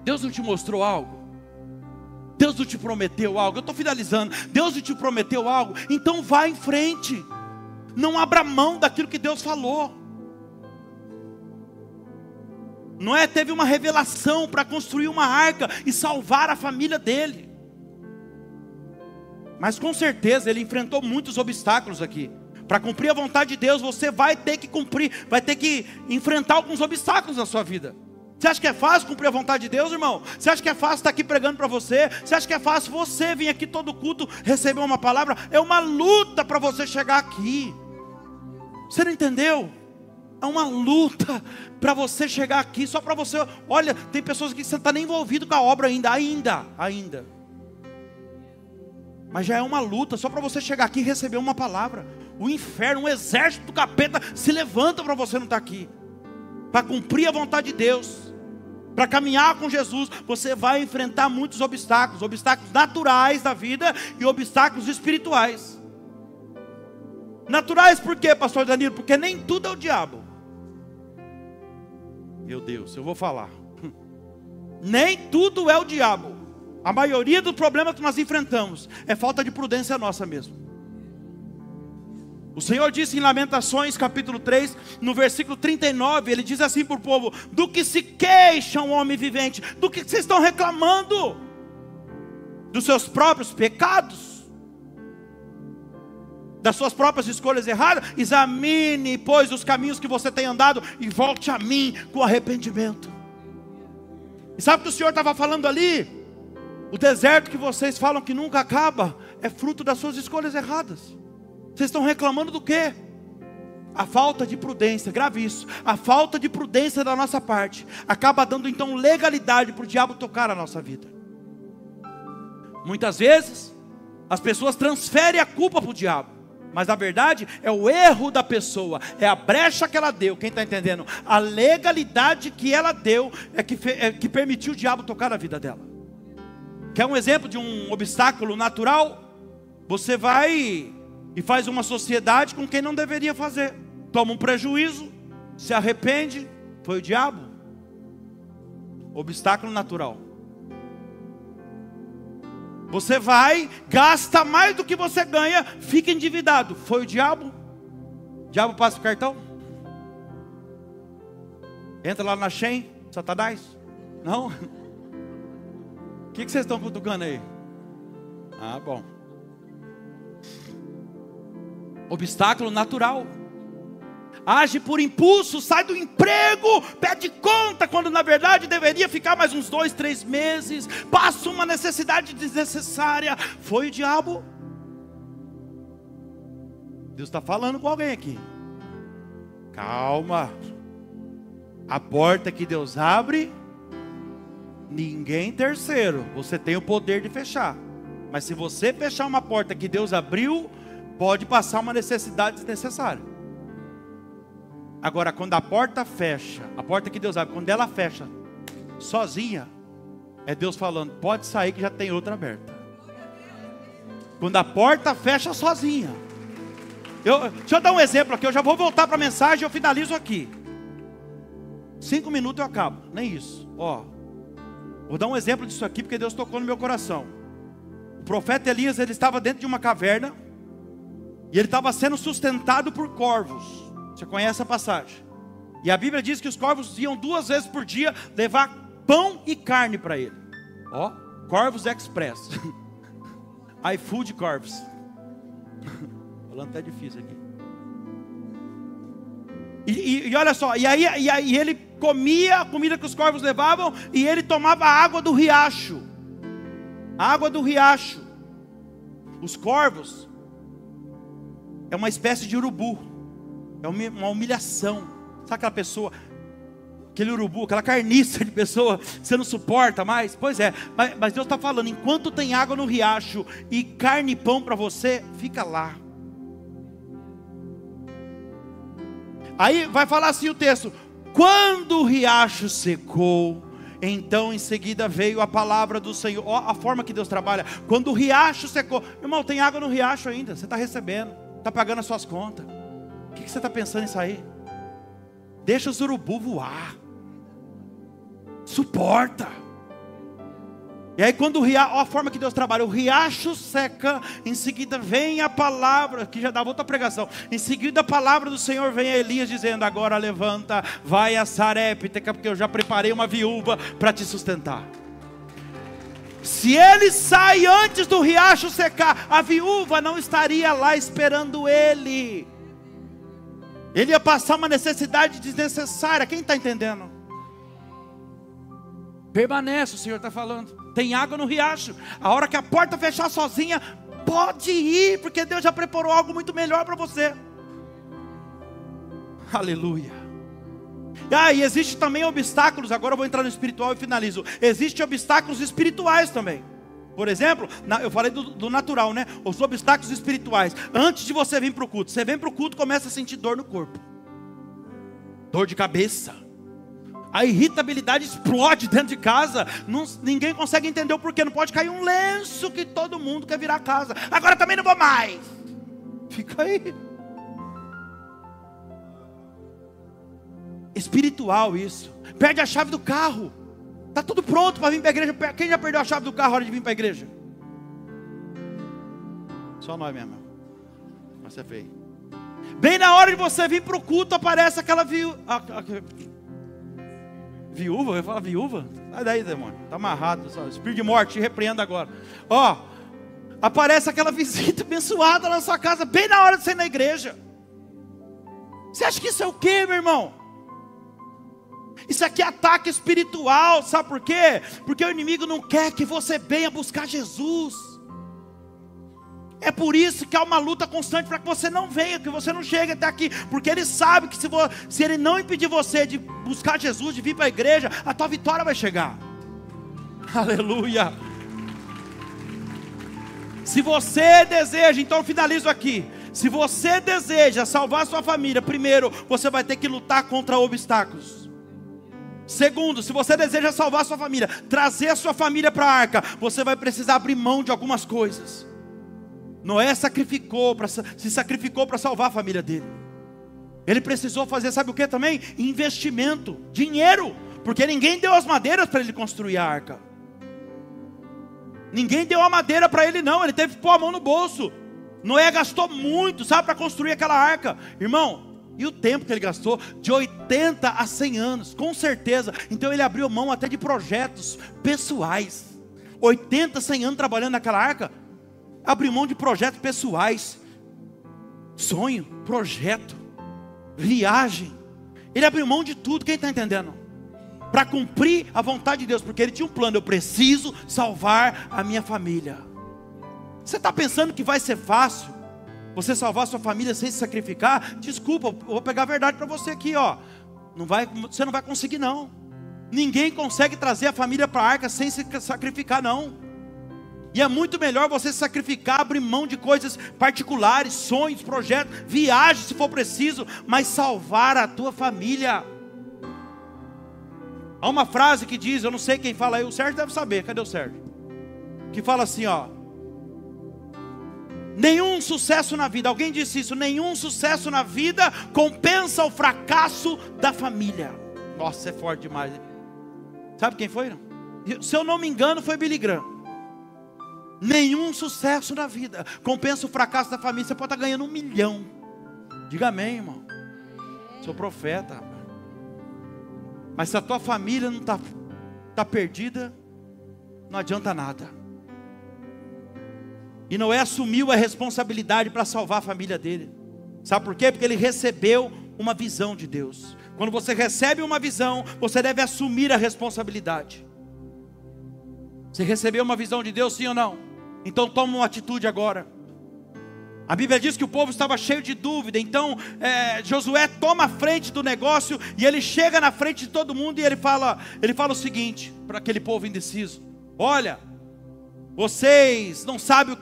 S1: Deus não te mostrou algo? Deus não te prometeu algo? Eu estou finalizando. Deus não te prometeu algo? Então vá em frente. Não abra mão daquilo que Deus falou. Noé teve uma revelação para construir uma arca e salvar a família dele. Mas com certeza ele enfrentou muitos obstáculos aqui. Para cumprir a vontade de Deus, você vai ter que cumprir, vai ter que enfrentar alguns obstáculos na sua vida. Você acha que é fácil cumprir a vontade de Deus, irmão? Você acha que é fácil estar aqui pregando para você? Você acha que é fácil você vir aqui todo culto, receber uma palavra? É uma luta para você chegar aqui. Você não entendeu? É uma luta para você chegar aqui, só para você. Olha, tem pessoas aqui que você não está nem envolvido com a obra ainda. Mas já é uma luta, só para você chegar aqui e receber uma palavra. O inferno, um exército do capeta se levanta para você não estar aqui. Para cumprir a vontade de Deus. para caminhar com Jesus, você vai enfrentar muitos obstáculos. Obstáculos naturais da vida e obstáculos espirituais. Naturais por quê, pastor Danilo? Porque nem tudo é o diabo. Meu Deus, eu vou falar. Nem tudo é o diabo. A maioria dos problemas que nós enfrentamos é falta de prudência nossa mesmo. O Senhor disse em Lamentações capítulo 3, no versículo 39, Ele diz assim para o povo: do que se queixa um homem vivente? Do que vocês estão reclamando? Dos seus próprios pecados? Das suas próprias escolhas erradas? Examine, pois, os caminhos que você tem andado e volte a mim com arrependimento. E sabe o que o Senhor estava falando ali? O deserto que vocês falam que nunca acaba é fruto das suas escolhas erradas. Vocês estão reclamando do quê? A falta de prudência, grave isso. A falta de prudência da nossa parte acaba dando então legalidade para o diabo tocar a nossa vida. Muitas vezes as pessoas transferem a culpa para o diabo, mas na verdade é o erro da pessoa, é a brecha que ela deu. Quem está entendendo? A legalidade que ela deu é que permitiu o diabo tocar na vida dela. Quer um exemplo de um obstáculo natural? Você vai e faz uma sociedade com quem não deveria fazer, toma um prejuízo, se arrepende, foi o diabo. Obstáculo natural. Você vai, gasta mais do que você ganha, fica endividado, foi o diabo. O diabo passa o cartão? Entra lá na Shein, Satanás? Não? O que vocês estão cutucando aí? Ah, bom. Obstáculo natural. Age por impulso, sai do emprego, pede conta, quando na verdade deveria ficar mais uns 2, 3 meses. Passa uma necessidade desnecessária. Foi o diabo. Deus está falando com alguém aqui. Calma. A porta que Deus abre, ninguém terceiro. Você tem o poder de fechar. Mas se você fechar uma porta que Deus abriu, pode passar uma necessidade desnecessária. Agora, quando a porta fecha, a porta que Deus abre, quando ela fecha sozinha, é Deus falando: pode sair que já tem outra aberta. Quando a porta fecha sozinha. Deixa eu dar um exemplo aqui, eu já vou voltar para a mensagem e eu finalizo aqui. 5 minutos eu acabo, nem isso. Vou dar um exemplo disso aqui porque Deus tocou no meu coração. O profeta Elias, ele estava dentro de uma caverna e ele estava sendo sustentado por corvos. Você conhece a passagem? E a Bíblia diz que os corvos iam 2 vezes por dia levar pão e carne para ele. Corvos Express. iFood Corvos. Falando até difícil aqui. E olha só, e aí ele comia a comida que os corvos levavam e ele tomava a água do riacho. A água do riacho. Os corvos é uma espécie de urubu. É uma humilhação. Sabe aquela pessoa, aquele urubu, aquela carniça de pessoa que você não suporta mais? Pois é, mas Deus está falando: enquanto tem água no riacho e carne e pão para você, fica lá. Aí vai falar assim o texto: quando o riacho secou, então em seguida veio a palavra do Senhor. A forma que Deus trabalha. Quando o riacho secou, irmão, tem água no riacho ainda, você está recebendo, está pagando as suas contas. O que você está pensando em sair? Deixa os urubu voar. Suporta. E aí quando o riacho, a forma que Deus trabalha, o riacho seca, em seguida vem a palavra, que já dá outra pregação. Em seguida a palavra do Senhor vem a Elias dizendo: agora levanta, vai a Sarepta, porque eu já preparei uma viúva para te sustentar. Se ele sai antes do riacho secar, a viúva não estaria lá esperando ele. Ele ia passar uma necessidade desnecessária. Quem está entendendo? Permanece, o Senhor está falando. Tem água no riacho. A hora que a porta fechar sozinha, pode ir, porque Deus já preparou algo muito melhor para você. Aleluia. E existe também obstáculos. Agora eu vou entrar no espiritual e finalizo. Existem obstáculos espirituais também. Por exemplo, eu falei do natural, né? Os obstáculos espirituais. Antes de você vir para o culto, você vem para o culto e começa a sentir dor no corpo. Dor de cabeça. A irritabilidade explode dentro de casa. Ninguém consegue entender o porquê. Não pode cair um lenço que todo mundo quer virar a casa. Agora também não vou mais. Fica aí. Espiritual isso. Perde a chave do carro. Está tudo pronto para vir para a igreja. Quem já perdeu a chave do carro na hora de vir para a igreja? Só nós mesmo. Mas você fez. Bem na hora de você vir para o culto, aparece aquela viúva. Viúva? Eu ia falar viúva? Sai daí, demônio. Está amarrado. Espírito de morte, te repreendo agora. Ó, aparece aquela visita abençoada na sua casa, bem na hora de você ir na igreja. Você acha que isso é o quê, meu irmão? Isso aqui é ataque espiritual, sabe por quê? Porque o inimigo não quer que você venha buscar Jesus. É por isso que há uma luta constante para que você não venha, que você não chegue até aqui. Porque ele sabe que se ele não impedir você de buscar Jesus, de vir para a igreja, a tua vitória vai chegar. Aleluia. Se você deseja, então eu finalizo aqui. Se você deseja salvar a sua família, primeiro, você vai ter que lutar contra obstáculos. Segundo, se você deseja salvar a sua família, trazer a sua família para a arca, você vai precisar abrir mão de algumas coisas. Noé se sacrificou para salvar a família dele. Ele precisou fazer, sabe o que também? Investimento, dinheiro. Porque ninguém deu as madeiras para ele construir a arca. Ninguém deu a madeira para ele não, ele teve que pôr a mão no bolso. Noé gastou muito, sabe, para construir aquela arca. Irmão, e o tempo que ele gastou? De 80 a 100 anos, com certeza. Então ele abriu mão até de projetos pessoais. 80, 100 anos trabalhando naquela arca. Abriu mão de projetos pessoais. Sonho, projeto, viagem. Ele abriu mão de tudo, quem está entendendo? Para cumprir a vontade de Deus. Porque ele tinha um plano, eu preciso salvar a minha família. Você está pensando que vai ser fácil você salvar a sua família sem se sacrificar? Desculpa, eu vou pegar a verdade para você aqui, ó. Você não vai conseguir não. Ninguém consegue trazer a família para a arca sem se sacrificar não. E é muito melhor você se sacrificar, abrir mão de coisas particulares, sonhos, projetos, viagens se for preciso, mas salvar a tua família. Há uma frase que diz, eu não sei quem fala aí, o Sérgio deve saber, cadê o Sérgio? Que fala assim, ó: nenhum sucesso na vida, alguém disse isso, nenhum sucesso na vida compensa o fracasso da família. Nossa, é forte demais. Sabe quem foi? Não? Se eu não me engano, foi Billy Graham. Nenhum sucesso na vida compensa o fracasso da família. Você pode estar ganhando 1 milhão. Diga amém, irmão. Sou profeta, rapaz. Mas se a tua família não está perdida, não adianta nada. E Noé assumiu a responsabilidade para salvar a família dele. Sabe por quê? Porque ele recebeu uma visão de Deus. Quando você recebe uma visão, você deve assumir a responsabilidade. Você recebeu uma visão de Deus, sim ou não? Então toma uma atitude agora. A Bíblia diz que o povo estava cheio de dúvida. Então Josué toma a frente do negócio. E ele chega na frente de todo mundo. E ele fala o seguinte para aquele povo indeciso: olha, vocês não sabem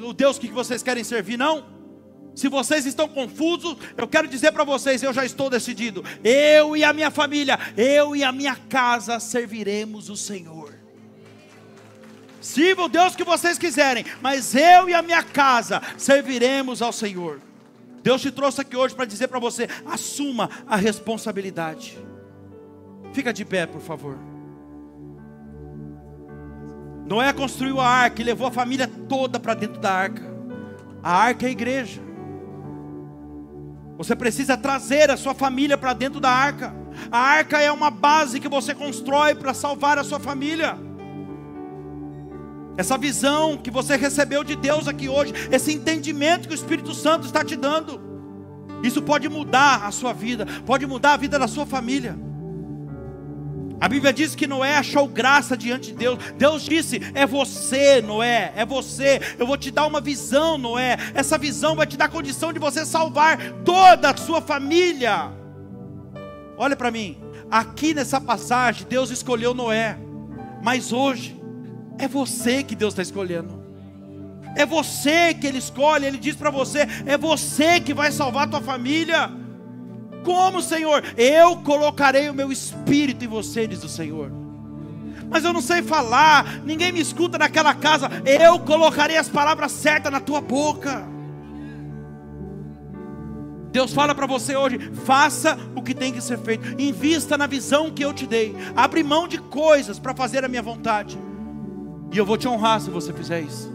S1: o Deus que vocês querem servir, não? Se vocês estão confusos, eu quero dizer para vocês, eu já estou decidido. Eu e a minha família, eu e a minha casa serviremos o Senhor. Sirva o Deus que vocês quiserem, mas eu e a minha casa serviremos ao Senhor. Deus te trouxe aqui hoje para dizer para você: assuma a responsabilidade. Fica de pé, por favor. Noé construiu a arca e levou a família toda para dentro da arca. A arca é a igreja. Você precisa trazer a sua família para dentro da arca. A arca é uma base que você constrói para salvar a sua família. Essa visão que você recebeu de Deus aqui hoje, esse entendimento que o Espírito Santo está te dando, isso pode mudar a sua vida, pode mudar a vida da sua família. A Bíblia diz que Noé achou graça diante de Deus. Deus disse: é você, Noé, é você. Eu vou te dar uma visão, Noé. Essa visão vai te dar condição de você salvar toda a sua família. Olha para mim, aqui nessa passagem Deus escolheu Noé, mas hoje é você que Deus está escolhendo. É você que Ele escolhe. Ele diz para você: é você que vai salvar a tua família. Como, Senhor? Eu colocarei o meu espírito em você, diz o Senhor. Mas eu não sei falar, ninguém me escuta naquela casa. Eu colocarei as palavras certas na tua boca. Deus fala para você hoje: faça o que tem que ser feito, invista na visão que eu te dei, abre mão de coisas para fazer a minha vontade, e eu vou te honrar se você fizer isso.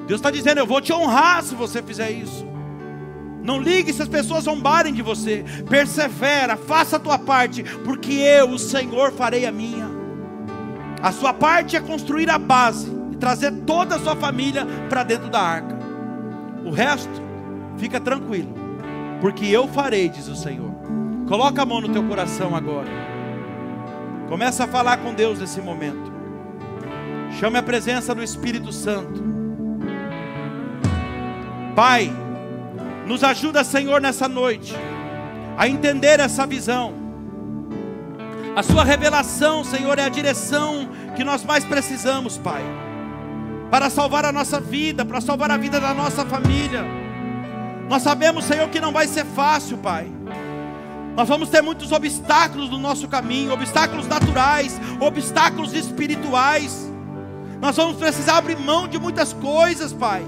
S1: Deus está dizendo: eu vou te honrar se você fizer isso. Não ligue se as pessoas zombarem de você, persevera, faça a tua parte, porque eu, o Senhor, farei a minha. A sua parte é construir a base e trazer toda a sua família para dentro da arca. O resto, fica tranquilo, porque eu farei, diz o Senhor. Coloca a mão no teu coração agora. Começa a falar com Deus nesse momento. Chame a presença do Espírito Santo. Pai, nos ajuda, Senhor, nessa noite a entender essa visão. A sua revelação, Senhor, é a direção que nós mais precisamos, Pai, para salvar a nossa vida, para salvar a vida da nossa família. Nós sabemos, Senhor, que não vai ser fácil, Pai. Nós vamos ter muitos obstáculos no nosso caminho, obstáculos naturais, obstáculos espirituais. Nós vamos precisar abrir mão de muitas coisas, Pai.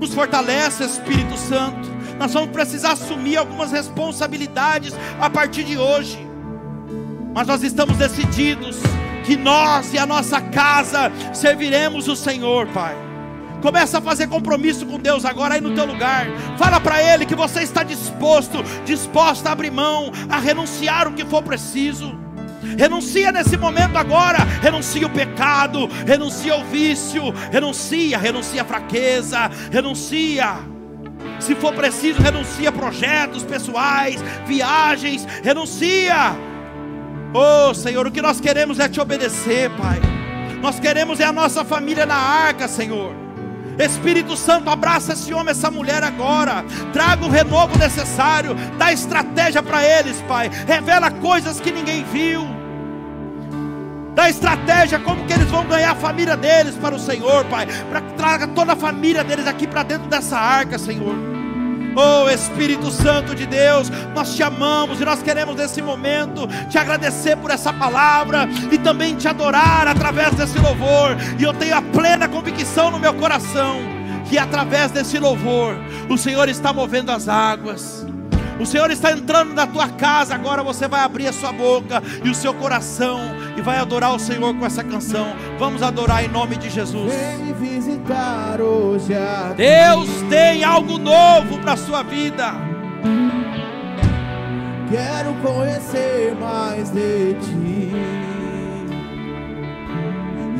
S1: Nos fortalece, Espírito Santo. Nós vamos precisar assumir algumas responsabilidades a partir de hoje. Mas nós estamos decididos que nós e a nossa casa serviremos o Senhor, Pai. Começa a fazer compromisso com Deus agora aí no teu lugar. Fala para Ele que você está disposta a abrir mão, a renunciar o que for preciso. Renuncia nesse momento agora. Renuncia o pecado, renuncia o vício, renuncia a fraqueza, renuncia. Se for preciso, renuncia a projetos pessoais, viagens, renuncia. Oh, Senhor, o que nós queremos é te obedecer, Pai. Nós queremos é a nossa família na arca, Senhor. Espírito Santo, abraça esse homem, essa mulher agora. Traga o renovo necessário. Dá estratégia para eles, Pai. Revela coisas que ninguém viu. Dá estratégia como que eles vão ganhar a família deles para o Senhor, Pai. Para que traga toda a família deles aqui para dentro dessa arca, Senhor. Oh, Espírito Santo de Deus, nós te amamos e nós queremos nesse momento te agradecer por essa palavra e também te adorar através desse louvor. E eu tenho a plena convicção no meu coração que através desse louvor o Senhor está movendo as águas. O Senhor está entrando na tua casa. Agora você vai abrir a sua boca e o seu coração e vai adorar o Senhor com essa canção. Vamos adorar em nome de Jesus.
S2: Vem me visitar hoje aqui.
S1: Deus tem algo novo para a sua vida.
S2: Quero conhecer mais de ti.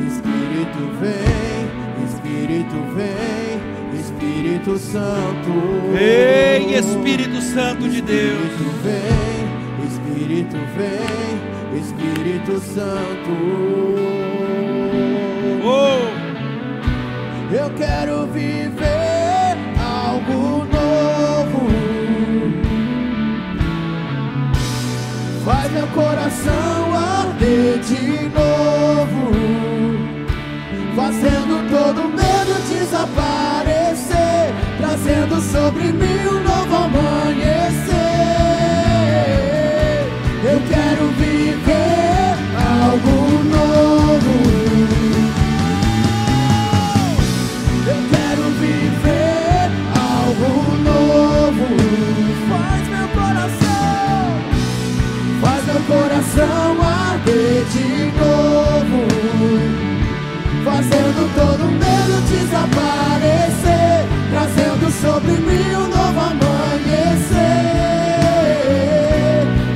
S2: Espírito vem, Espírito vem, Espírito Santo.
S1: Vem, Espírito Santo de Deus.
S2: Espírito vem, Espírito Santo.
S1: Oh,
S2: eu quero viver algo novo. Faz meu coração arder de novo, fazendo todo medo desaparecer, trazendo sobre mim um novo amanhecer. Eu quero viver algo novo. Eu quero viver algo novo. Faz meu coração arder de novo, fazendo todo medo desaparecer, trazendo sobre mim um novo amanhecer.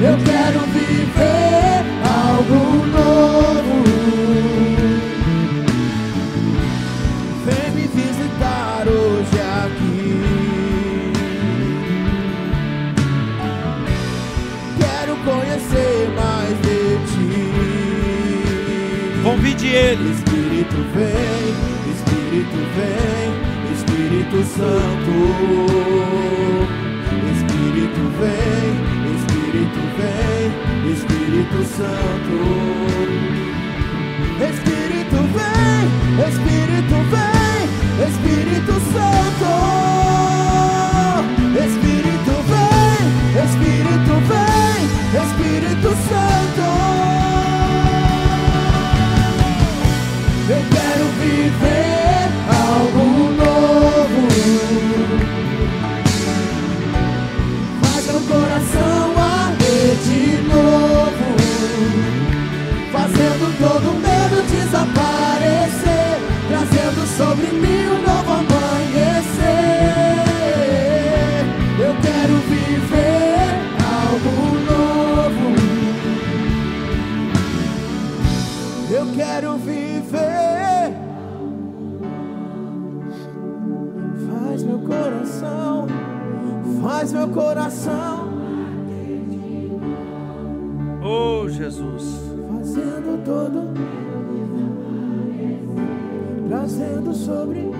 S2: Eu quero viver algo novo. Vem me visitar hoje aqui. Quero conhecer mais de ti.
S1: convide Ele.
S2: Espírito vem, Espírito vem, Espírito Santo. Espírito vem, Espírito vem, Espírito Santo. Espírito vem, Espírito vem, Espírito Santo. Espírito vem, Espírito Santo. Eu quero viver algo novo. Faz meu coração arder de novo, fazendo todo medo desaparecer, trazendo sobre mim um novo amanhecer. Eu quero viver algo novo. Eu quero viver. Faz meu coração, faz meu coração.
S1: Oh, Jesus.
S2: Fazendo todo, trazendo sobre